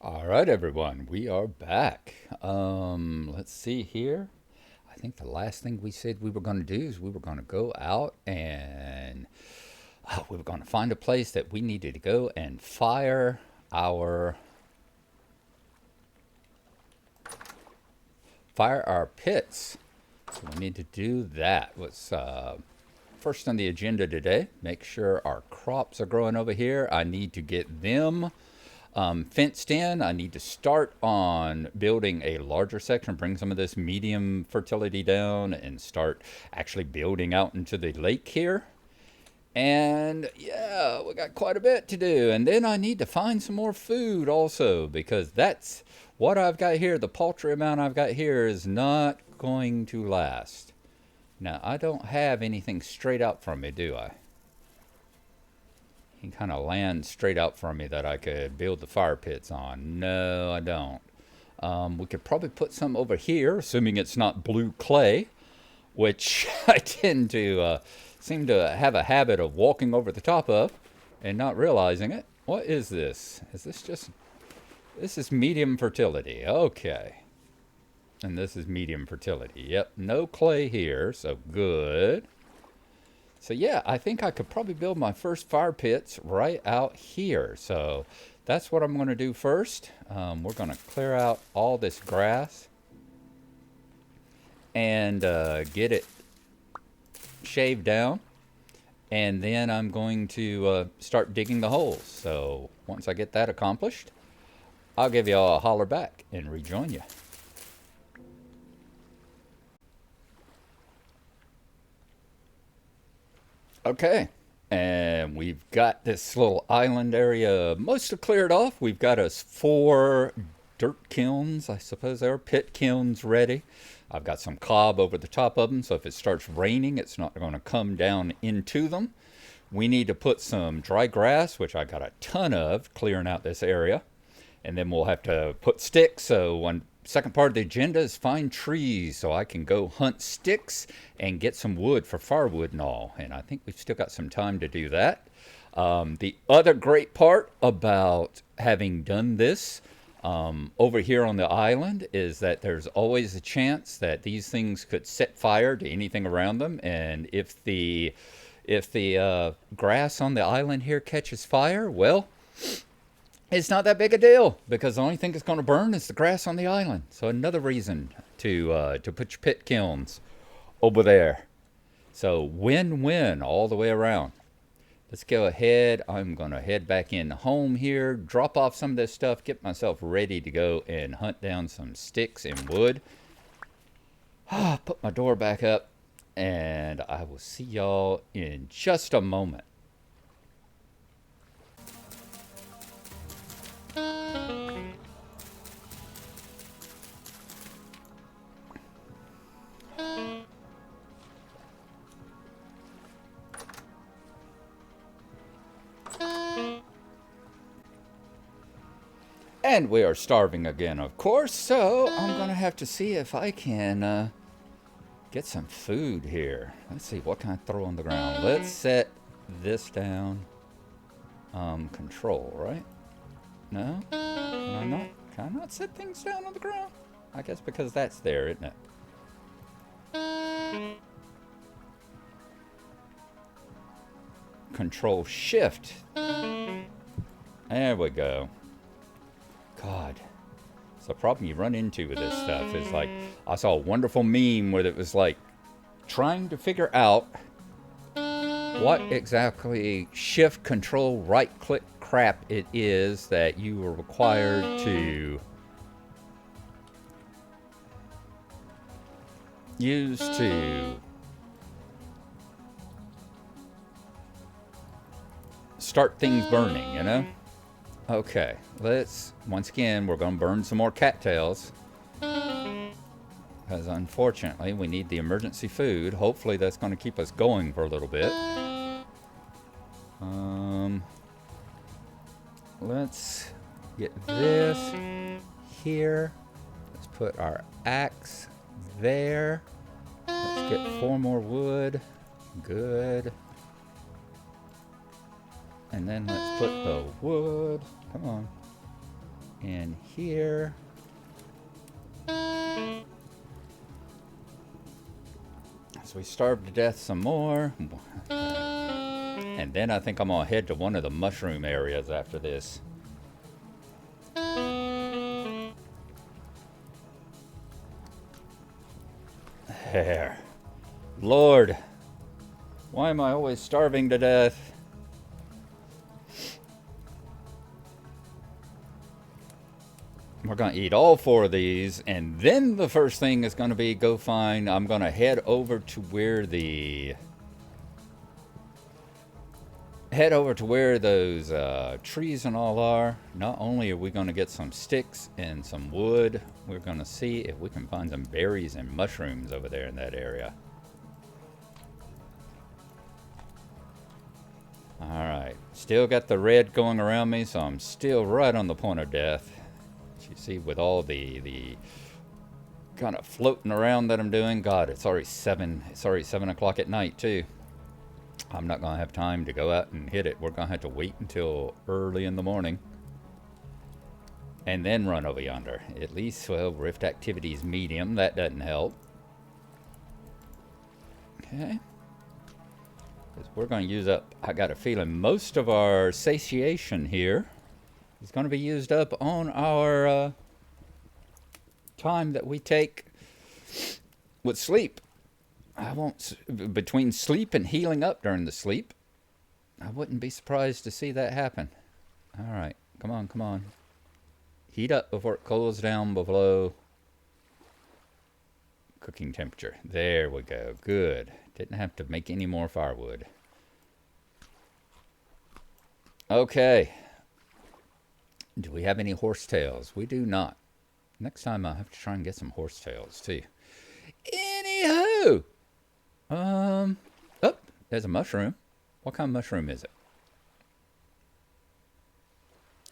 All right, everyone, we are back. Let's see here. I think the last thing we said we were going to do is we were going to go out and we were going to find a place that we needed to go and fire our pits. So we need to do that. What's first on the agenda today? Make sure our crops are growing over here. I need to get them fenced in. I need to start on building a larger section, bring some of this medium fertility down, and start actually building out into the lake here. And yeah, we got quite a bit to do. And then I need to find some more food also, because that's what I've got here. The paltry amount I've got here is not going to last. Now, I don't have anything straight out from me, do I? He kind of lands straight out from me that I could build the fire pits on. No, I don't. We could probably put some over here, assuming it's not blue clay, which I tend to seem to have a habit of walking over the top of and not realizing it. What is this? Is this just... This is medium fertility. Okay. And this is medium fertility. Yep, no clay here, so good. So yeah, I think I could probably build my first fire pits right out here. So that's what I'm going to do first. We're going to clear out all this grass and get it shaved down. And then I'm going to start digging the holes. So once I get that accomplished, I'll give you all a holler back and rejoin you. Okay, and we've got this little island area mostly cleared off. We've got us 4 dirt kilns, I suppose they're pit kilns ready. I've got some cob over the top of them, so if it starts raining, it's not going to come down into them. We need to put some dry grass, which I got a ton of, clearing out this area. And then we'll have to put sticks. So one second part of the agenda is find trees so I can go hunt sticks and get some wood for firewood and all. And I think we've still got some time to do that. The other great part about having done this over here on the island is that there's always a chance that these things could set fire to anything around them. And if the grass on the island here catches fire, well, it's not that big a deal because the only thing that's going to burn is the grass on the island. So another reason to put your pit kilns over there. So win-win all the way around. Let's go ahead. I'm going to head back in home here, drop off some of this stuff, get myself ready to go and hunt down some sticks and wood. Put my door back up, and I will see y'all in just a moment. And we are starving again, of course, so I'm going to have to see if I can get some food here. Let's see, what can I throw on the ground? Let's set this down. Control, right? No? Can I not set things down on the ground? I guess because that's there, isn't it? Control Shift. There we go. God. It's the problem you run into with this stuff is like, I saw a wonderful meme where it was like trying to figure out what exactly shift, control, right click crap it is that you are required to use to start things burning, you know? Okay, once again, we're going to burn some more cattails. Because unfortunately, we need the emergency food. Hopefully that's going to keep us going for a little bit. Let's get this here. Let's put our axe there. Let's get 4 more wood. Good. And then let's put the wood, come on, in here. So we starve to death some more. And then I think I'm going to head to one of the mushroom areas after this. There. Lord, why am I always starving to death? We're going to eat all 4 of these, and then the first thing is going to be go find, I'm going to head over to where those trees and all are. Not only are we going to get some sticks and some wood, we're going to see if we can find some berries and mushrooms over there in that area. Alright, still got the red going around me, so I'm still right on the point of death. You see, with all the kind of floating around that I'm doing, God, it's already 7 o'clock at night too. I'm not gonna have time to go out and hit it. We're gonna have to wait until early in the morning and then run over yonder. At least, well, rift activity is medium. That doesn't help. Okay, because we're gonna use up, I got a feeling, most of our satiation here is going to be used up on our time that we take with sleep. I won't, between sleep and healing up during the sleep, I wouldn't be surprised to see that happen. All right, come on, come on. Heat up before it cools down below cooking temperature. There we go, good. Didn't have to make any more firewood. Okay. Do we have any horsetails? We do not. Next time I'll have to try and get some horsetails too. Anywho. Oh, there's a mushroom. What kind of mushroom is it?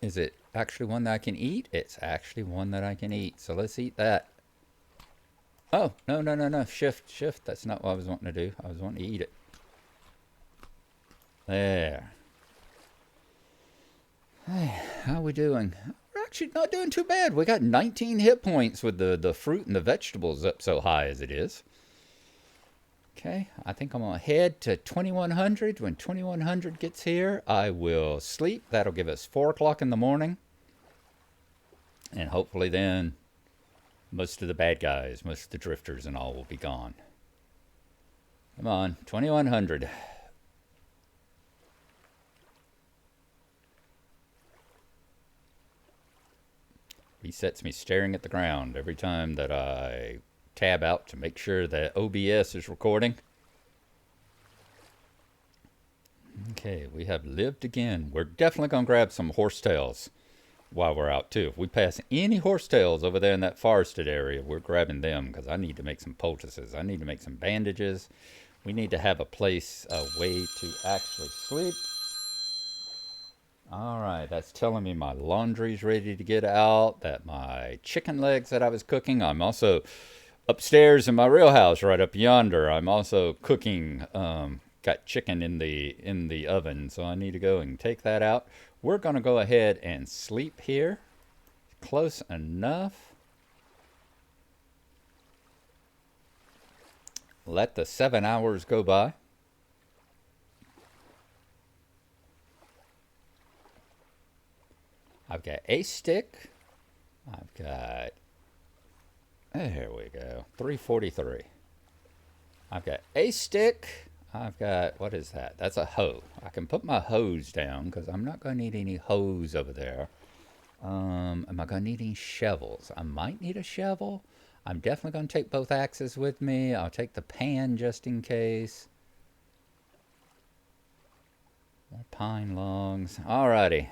Is it actually one that I can eat? It's actually one that I can eat. So let's eat that. Oh, no. Shift. That's not what I was wanting to do. I was wanting to eat it. There. Hey, how are we doing? We're actually not doing too bad. We got 19 hit points with the fruit and the vegetables up so high as it is. Okay, I think I'm going to head to 2100. When 2100 gets here, I will sleep. That'll give us 4 o'clock in the morning. And hopefully then most of the bad guys, most of the drifters and all will be gone. Come on, 2100. Resets me staring at the ground every time that I tab out to make sure that OBS is recording. Okay, we have lived again. We're definitely going to grab some horsetails while we're out too. If we pass any horsetails over there in that forested area, we're grabbing them because I need to make some poultices. I need to make some bandages. We need to have a place, a way to actually sleep. Alright, that's telling me my laundry's ready to get out, that my chicken legs that I was cooking, I'm also upstairs in my real house right up yonder. I'm also cooking, got chicken in the oven, so I need to go and take that out. We're going to go ahead and sleep here. Close enough. Let the 7 hours go by. I've got a stick. I've got, there we go, 343. I've got a stick. I've got, what is that? That's a hoe. I can put my hose down because I'm not going to need any hose over there. Am I going to need any shovels? I might need a shovel. I'm definitely going to take both axes with me. I'll take the pan just in case. More pine logs. Alrighty.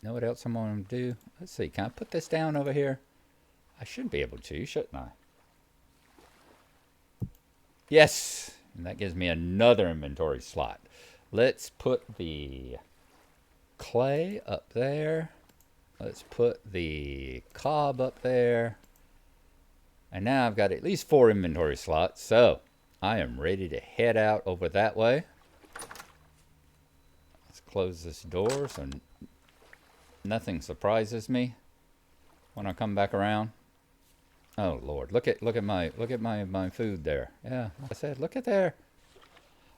Know what else I'm going to do? Let's see. Can I put this down over here? I should be able to, shouldn't I? Yes! And that gives me another inventory slot. Let's put the clay up there. Let's put the cob up there. And now I've got at least 4 inventory slots. So I am ready to head out over that way. Let's close this door so Nothing surprises me when I come back around. Oh Lord, look at my food there. Yeah, like I said, look at there.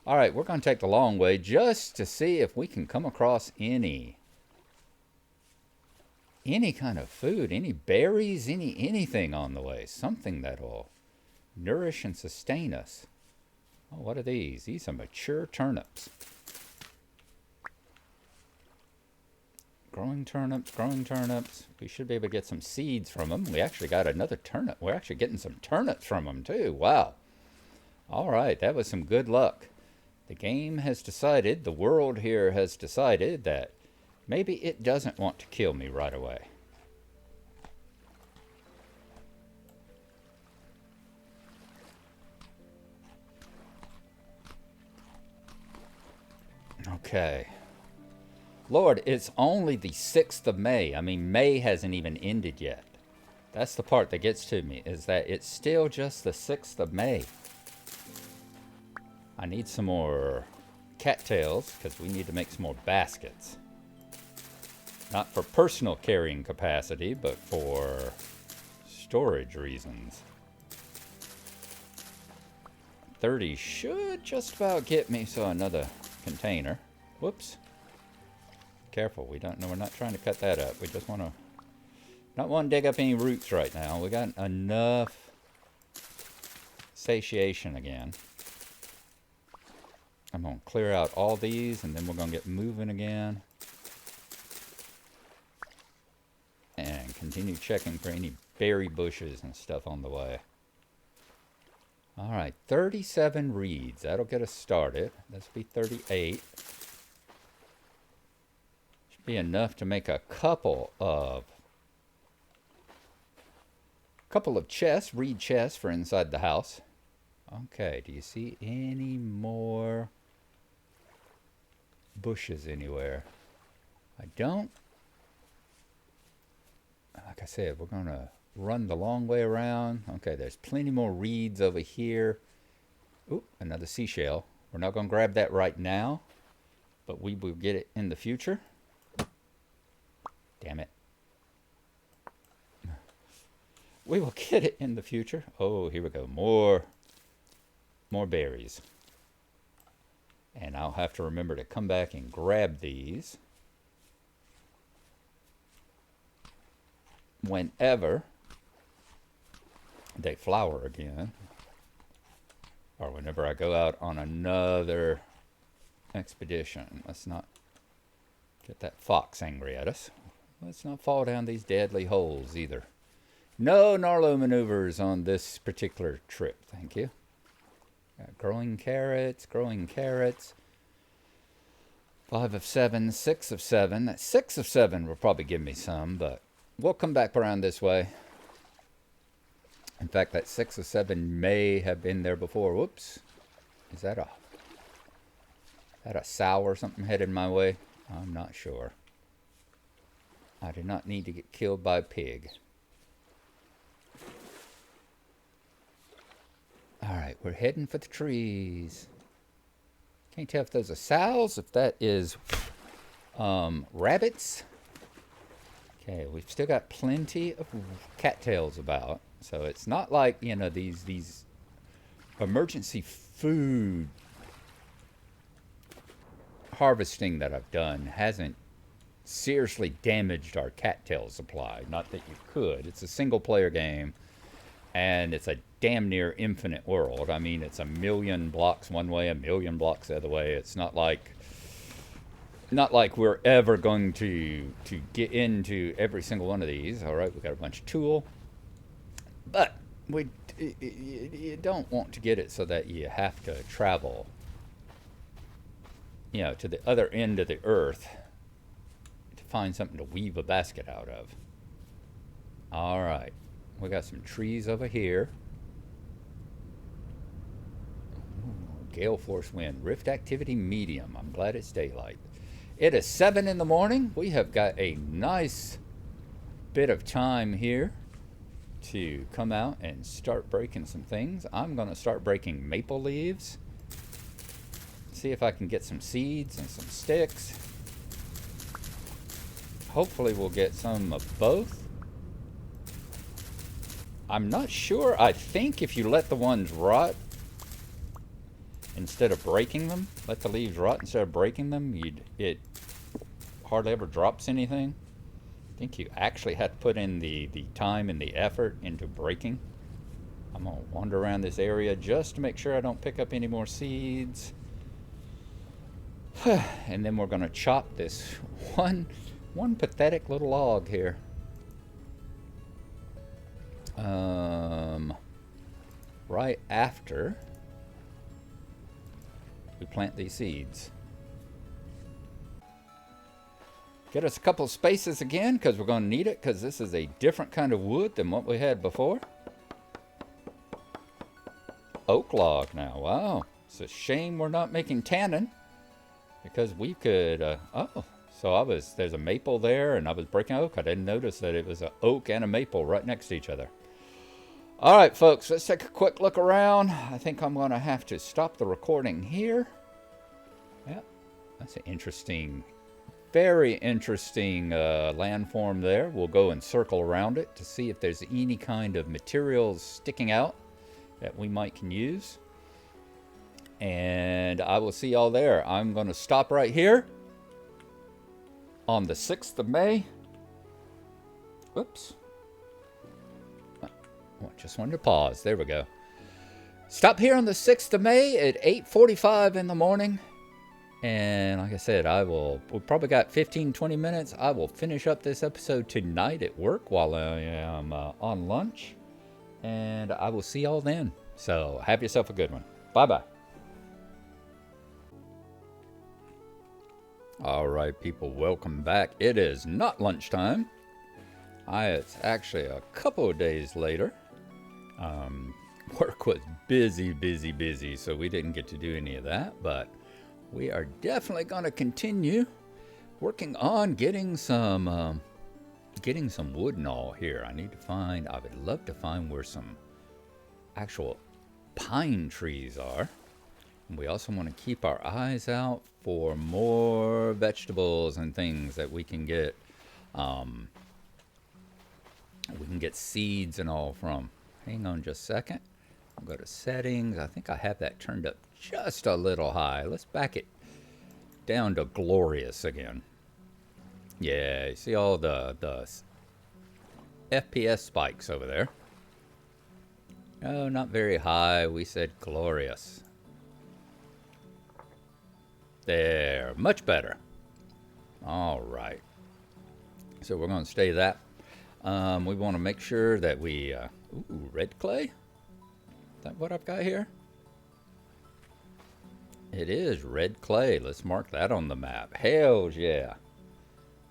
All right, we're going to take the long way just to see if we can come across any kind of food, any berries, anything on the way, something that'll nourish and sustain us. Oh, what are these? These are mature turnips. Growing turnips, growing turnips. We should be able to get some seeds from them. We actually got another turnip. We're actually getting some turnips from them too. Wow. All right, that was some good luck. The game has decided, the world here has decided that maybe it doesn't want to kill me right away. Okay. Lord, it's only the 6th of May. I mean, May hasn't even ended yet. That's the part that gets to me, is that it's still just the 6th of May. I need some more cattails, because we need to make some more baskets. Not for personal carrying capacity, but for storage reasons. 30 should just about get me, so another container. Whoops. Careful, we don't know, we're not trying to cut that up. We just want to, not want to dig up any roots right now. We got enough satiation again. I'm going to clear out all these, and then we're going to get moving again. And continue checking for any berry bushes and stuff on the way. Alright, 37 reeds. That'll get us started. Let's be 38. Should be enough to make a couple of chests, reed chests for inside the house. Okay, do you see any more bushes anywhere? I don't. Like I said, we're going to run the long way around. Okay, there's plenty more reeds over here. Oop, another seashell. We're not going to grab that right now, but we will get it in the future. Damn it. We will get it in the future. Oh, here we go. More berries. And I'll have to remember to come back and grab these whenever they flower again, or whenever I go out on another expedition. Let's not get that fox angry at us. Let's not fall down these deadly holes either. No Narlo maneuvers on this particular trip, thank you. Got growing carrots, growing carrots. 5 of 7, 6 of 7. That 6 of 7 will probably give me some, but we'll come back around this way. In fact, that 6 of 7 may have been there before. Whoops. Is that a sow or something headed my way? I'm not sure. I did not need to get killed by a pig. Alright, we're heading for the trees. Can't tell if those are sows, if that is rabbits. Okay, we've still got plenty of cattails about. So it's not like, you know, these emergency food harvesting that I've done hasn't seriously damaged our cattail supply. Not that you could. It's a single player game, and it's a damn near infinite world. I mean, it's 1,000,000 blocks one way, 1,000,000 blocks the other way. It's not like we're ever going to get into every single one of these. All right, we got a bunch of tool, but you don't want to get it so that you have to travel, you know, to the other end of the earth to find something to weave a basket out of. All right, we got some trees over here. Ooh, gale force wind, rift activity medium. I'm glad it's daylight. It is 7 in the morning. We have got a nice bit of time here to come out and start breaking some things. I'm going to start breaking maple leaves. See if I can get some seeds and some sticks. hopefully we'll get some of both. I'm not sure. I think if you let the ones rot instead of breaking them, let the leaves rot instead of breaking them, it hardly ever drops anything. I think you actually have to put in the time and the effort into breaking. I'm going to wander around this area just to make sure I don't pick up any more seeds. And then we're going to chop this one pathetic little log here. Right after we plant these seeds. Get us a couple spaces again because we're going to need it, because this is a different kind of wood than what we had before. Oak log now. Wow. It's a shame we're not making tannin, because we could there's a maple there, and I was breaking oak. I didn't notice that it was an oak and a maple right next to each other. All right, folks, let's take a quick look around. I think I'm going to have to stop the recording here. Yep, that's an interesting, very interesting landform there. We'll go and circle around it to see if there's any kind of materials sticking out that we can use. And I will see y'all there. I'm going to stop right here on the 6th of May. Whoops. Just wanted to pause. There we go. Stop here on the 6th of May at 8:45 in the morning. And like I said, we probably got 15-20 minutes. I will finish up this episode tonight at work while I am on lunch. And I will see y'all then. So have yourself a good one. Bye-bye. All right, people, welcome back. It is not lunchtime. It's actually a couple of days later. Work was busy, so we didn't get to do any of that, but we are definitely going to continue working on getting some wood and all here. I would love to find where some actual pine trees are. And we also want to keep our eyes out for more vegetables and things that we can get seeds and all from. Hang on just a second. I'll go to settings. I think I have that turned up just a little high. Let's back it down to glorious again. Yeah, you see all the FPS spikes over there. No, not very high. We said glorious. There, much better. All right. So we're going to stay that. We want to make sure that we... ooh, red clay? Is that what I've got here? It is red clay. Let's mark that on the map. Hells yeah.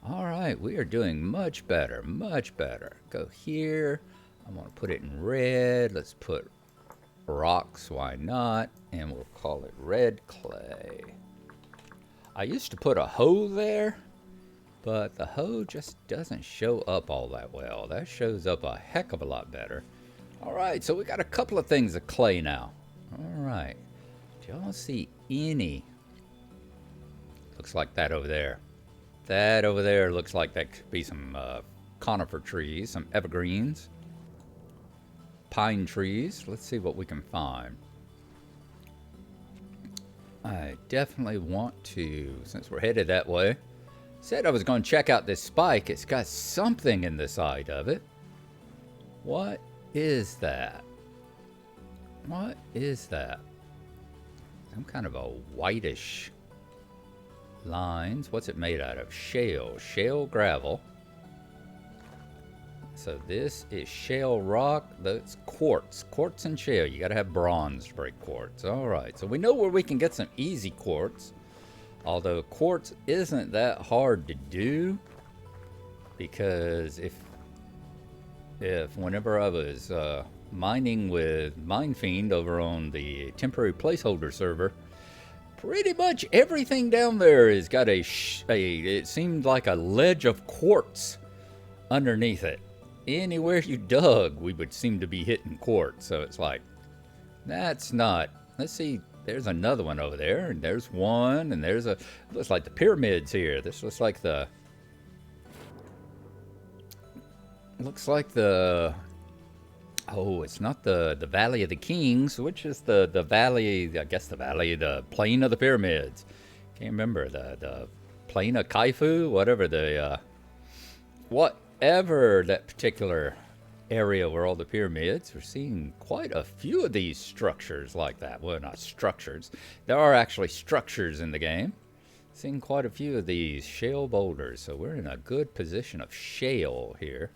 All right, we are doing much better, much better. Go here. I want to put it in red. Let's put rocks, why not? And we'll call it red clay. I used to put a hoe there, but the hoe just doesn't show up all that well. That shows up a heck of a lot better. All right, so we got a couple of things of clay now. All right. Do y'all see any? Looks like that over there. That over there looks like that could be some conifer trees, some evergreens, pine trees. Let's see what we can find. I definitely want to, since we're headed that way, said I was going to check out this spike. It's got something in the side of it. What is that? What is that? Some kind of a whitish lines. What's it made out of? Shale gravel. So this is shale rock. That's quartz and shale. You got to have bronze to break quartz. All right, so we know where we can get some easy quartz, although quartz isn't that hard to do, because if whenever I was mining with Minefiend over on the temporary placeholder server, pretty much everything down there has got it seemed like a ledge of quartz underneath it. Anywhere you dug, we would seem to be hitting quartz. So it's like, that's not. Let's see, there's another one over there, and there's one, and looks like the pyramids here. This looks like the looks like the oh, it's not the Valley of the Kings, which is the valley, I guess the plain of the pyramids. Can't remember the plain of Kaifu, whatever that particular area where all the pyramids. We're seeing quite a few of these structures like that. Well, not structures. There are actually structures in the game. Seeing quite a few of these shale boulders, so we're in a good position of shale here.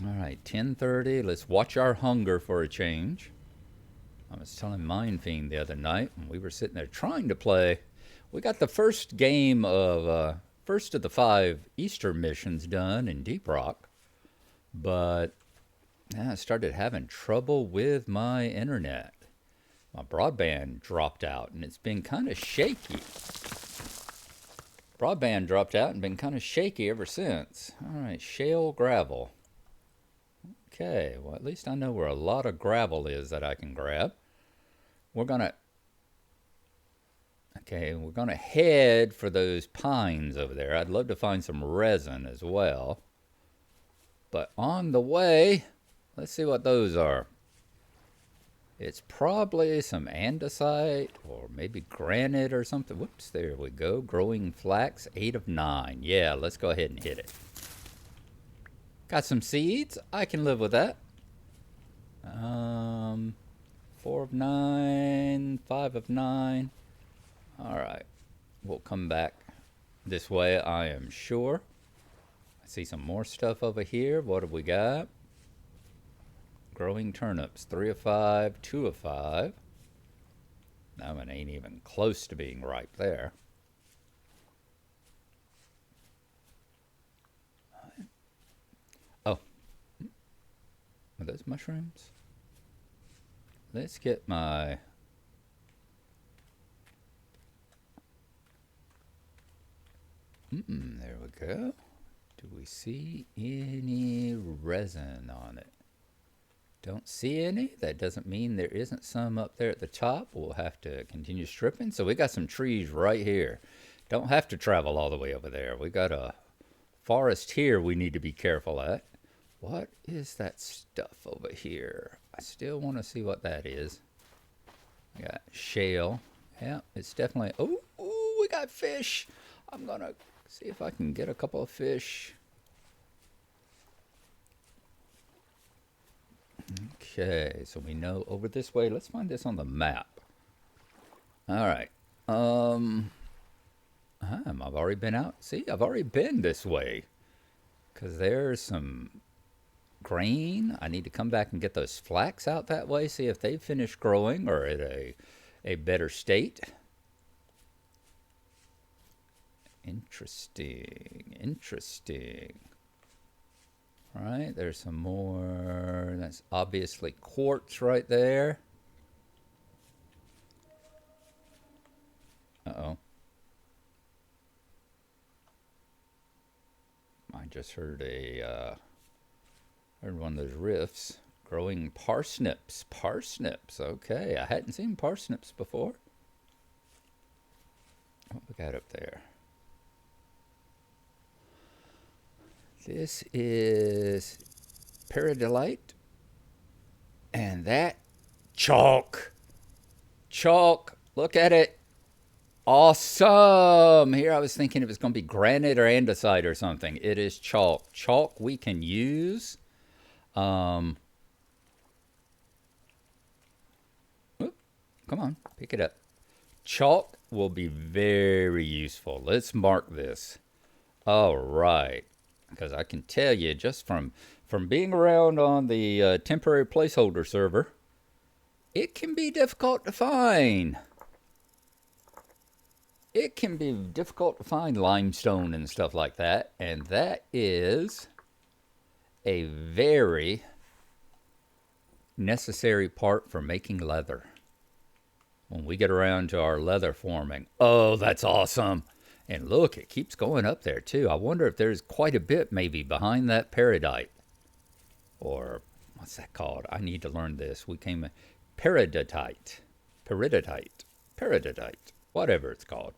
All right, 10:30. Let's watch our hunger for a change. I was telling Mind Fiend the other night when we were sitting there trying to play. We got the first game of first of the 5 Easter missions done in Deep Rock, but I started having trouble with my internet. My broadband dropped out and it's been kind of shaky. Broadband dropped out and been kind of shaky ever since. All right, shale gravel. Okay, well, at least I know where a lot of gravel is that I can grab. We're gonna head for those pines over there. I'd love to find some resin as well. But on the way, let's see what those are. It's probably some andesite or maybe granite or something. Whoops, there we go. Growing flax, 8 of 9. Yeah, let's go ahead and hit it. Got some seeds. I can live with that. 4 of 9, 5 of 9. All right, we'll come back this way, I am sure. I see some more stuff over here. What have we got? Growing turnips, 3 of 5, 2 of 5. That one ain't even close to being ripe there. Oh, are those mushrooms? Let's get my... there we go. Do we see any resin on it? Don't see any. That doesn't mean there isn't some up there at the top. We'll have to continue stripping. So we got some trees right here. Don't have to travel all the way over there. We got a forest here we need to be careful at. What is that stuff over here? I still want to see what that is. We got shale. Yeah, it's definitely... Oh, we got fish. I'm going to see if I can get a couple of fish. Okay, so we know over this way. Let's find this on the map. All right. I've already been out. See, I've already been this way. Because there's some grain. I need to come back and get those flax out that way. See if they've finished growing or at a better state. Interesting. Interesting. All right, there's some more. That's obviously quartz right there. Uh-oh. I just heard heard one of those riffs. Growing parsnips. Parsnips, okay. I hadn't seen parsnips before. What we got up there? This is peridolite. And that chalk. Chalk. Look at it. Awesome. Here I was thinking it was going to be granite or andesite or something. It is chalk. Chalk we can use. Come on, pick it up. Chalk will be very useful. Let's mark this. All right. Because I can tell you just from being around on the temporary placeholder server, it can be difficult to find. It can be difficult to find limestone and stuff like that. And that is a very necessary part for making leather. When we get around to our leather forming, oh, that's awesome. And look, it keeps going up there too. I wonder if there's quite a bit maybe behind that peridite. Or what's that called? I need to learn this. Peridotite. Peridotite. Whatever it's called.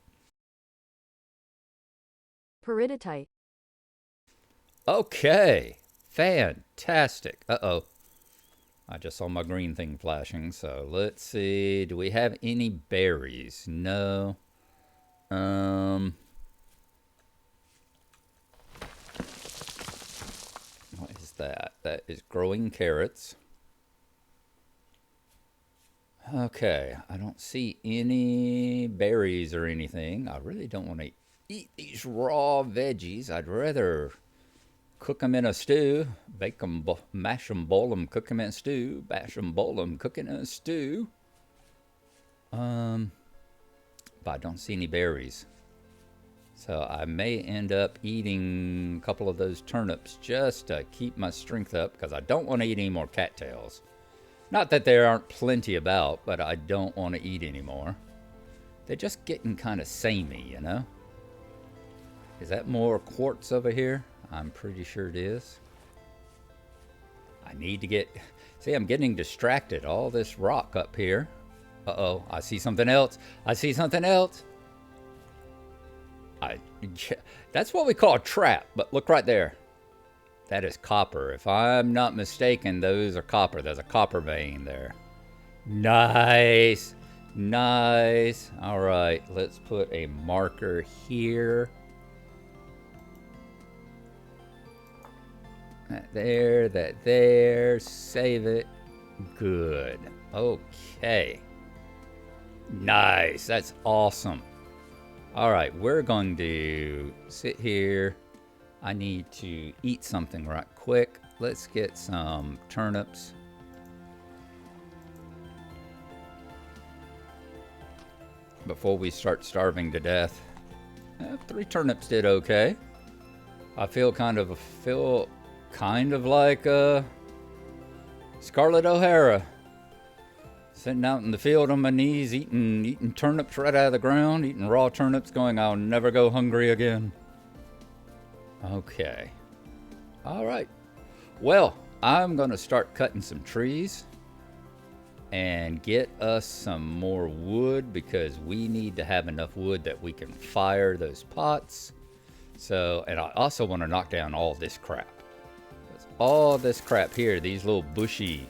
Peridotite. Okay. Fantastic. Uh-oh. I just saw my green thing flashing. So let's see. Do we have any berries? No. Um, what is that? That is growing carrots. Okay, I don't see any berries or anything. I really don't want to eat these raw veggies. I'd rather cook them in a stew, bake them, mash them, boil them, cook them in a stew, bash them, boil them, cook it in a stew. Um, but I don't see any berries. So I may end up eating a couple of those turnips just to keep my strength up because I don't want to eat any more cattails. Not that there aren't plenty about, but I don't want to eat anymore. They're just getting kind of samey, you know? Is that more quartz over here? I'm pretty sure it is. I need to get... See, I'm getting distracted. All this rock up here. Uh-oh, I see something else. I see something else. That's what we call a trap, but look right there. That is copper. If I'm not mistaken, those are copper. There's a copper vein there. Nice. Nice. All right, let's put a marker here. That there. Save it. Good. Okay. Nice. That's awesome. All right, we're going to sit here. I need to eat something right quick. Let's get some turnips. Before we start starving to death. 3 turnips did okay. I feel kind of like Scarlett O'Hara. Sitting out in the field on my knees, eating turnips right out of the ground, eating raw turnips, going, I'll never go hungry again. Okay. All right. Well, I'm going to start cutting some trees and get us some more wood because we need to have enough wood that we can fire those pots. So, and I also want to knock down all this crap. All this crap here, these little bushy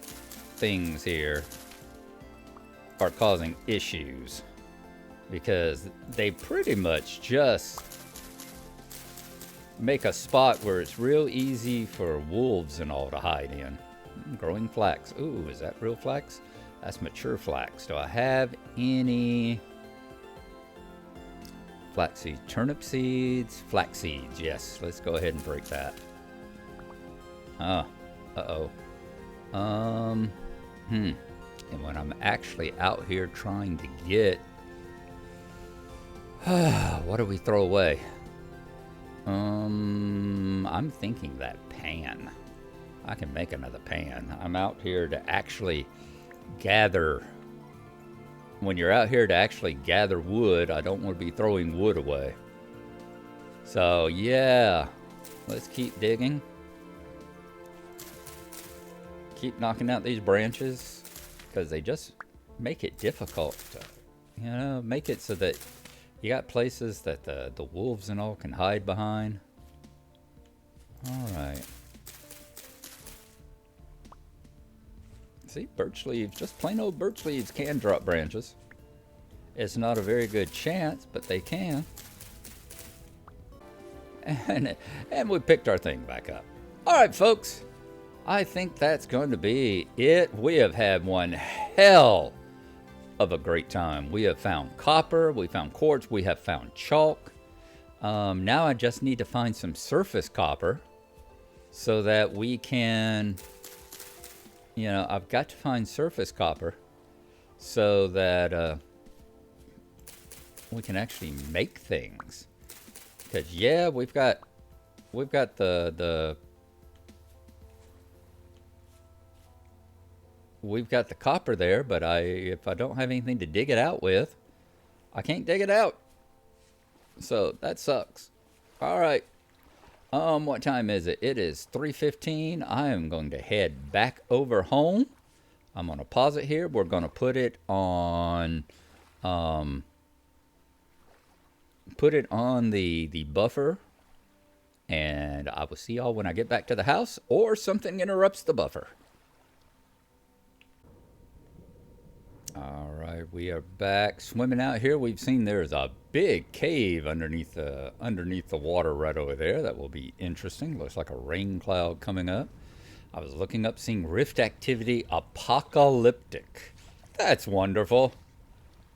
things here, are causing issues because they pretty much just make a spot where it's real easy for wolves and all to hide in. Growing flax. Ooh, is that real flax? That's mature flax. Do I have any flax seeds? Turnip seeds? Flax seeds, yes. Let's go ahead and break that. Uh-oh. And when I'm actually out here trying to get... what do we throw away? I'm thinking that pan. I can make another pan. I'm out here to actually gather. When you're out here to actually gather wood, I don't want to be throwing wood away. So, yeah. Let's keep digging. Keep knocking out these branches. Because they just make it difficult to, make it so that you got places that the wolves and all can hide behind. All right. See, birch leaves, just plain old birch leaves can drop branches. It's not a very good chance, but they can. And we picked our thing back up. All right, folks. I think that's going to be it. We have had one hell of a great time. We have found copper, we found quartz, we have found chalk. Now I just need to find some surface copper so that we can, I've got to find surface copper so that we can actually make things. Because yeah, we've got the we've got the copper there, but if I don't have anything to dig it out with, I can't dig it out. So that sucks. All right. What time is it? It is 3:15. I am going to head back over home. I'm going to pause it here. We're going to put it on the buffer And I will see y'all when I get back to the house or something interrupts the buffer. All right, we are back swimming out here. We've seen there's a big cave underneath the water right over there. That will be interesting. Looks like a rain cloud coming up. I was looking up, seeing rift activity apocalyptic. That's wonderful.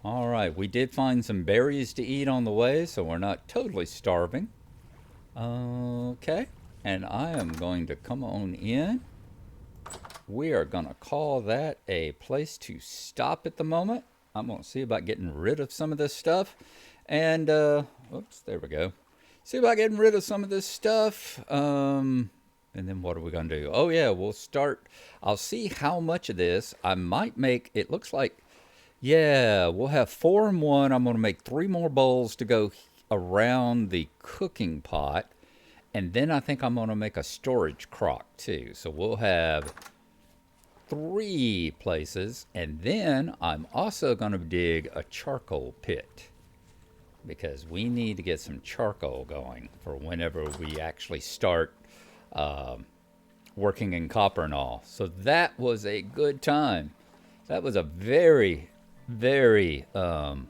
All right, we did find some berries to eat on the way, so we're not totally starving. Okay, and I am going to come on in. We are going to call that a place to stop at the moment. I'm going to see about getting rid of some of this stuff. And, oops, there we go. See about getting rid of some of this stuff. And then what are we going to do? Oh, yeah, we'll start. I'll see how much of this I might make. It looks like, yeah, we'll have 4 in one. I'm going to make 3 more bowls to go around the cooking pot. And then I think I'm going to make a storage crock, too. So we'll have 3 places, and then I'm also going to dig a charcoal pit because we need to get some charcoal going for whenever we actually start working in copper and all. So that was a good time. That was a very, very good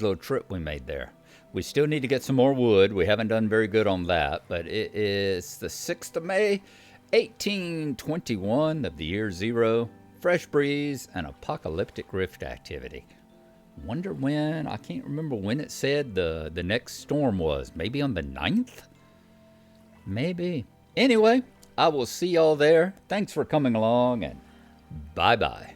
little trip we made there. We still need to get some more wood. We haven't done very good on that, but it is the 6th of May, 1821 of the year 0, fresh breeze and apocalyptic rift activity. Wonder when, I can't remember when it said the next storm was. Maybe on the 9th? Maybe. Anyway, I will see y'all there. Thanks for coming along, and bye-bye.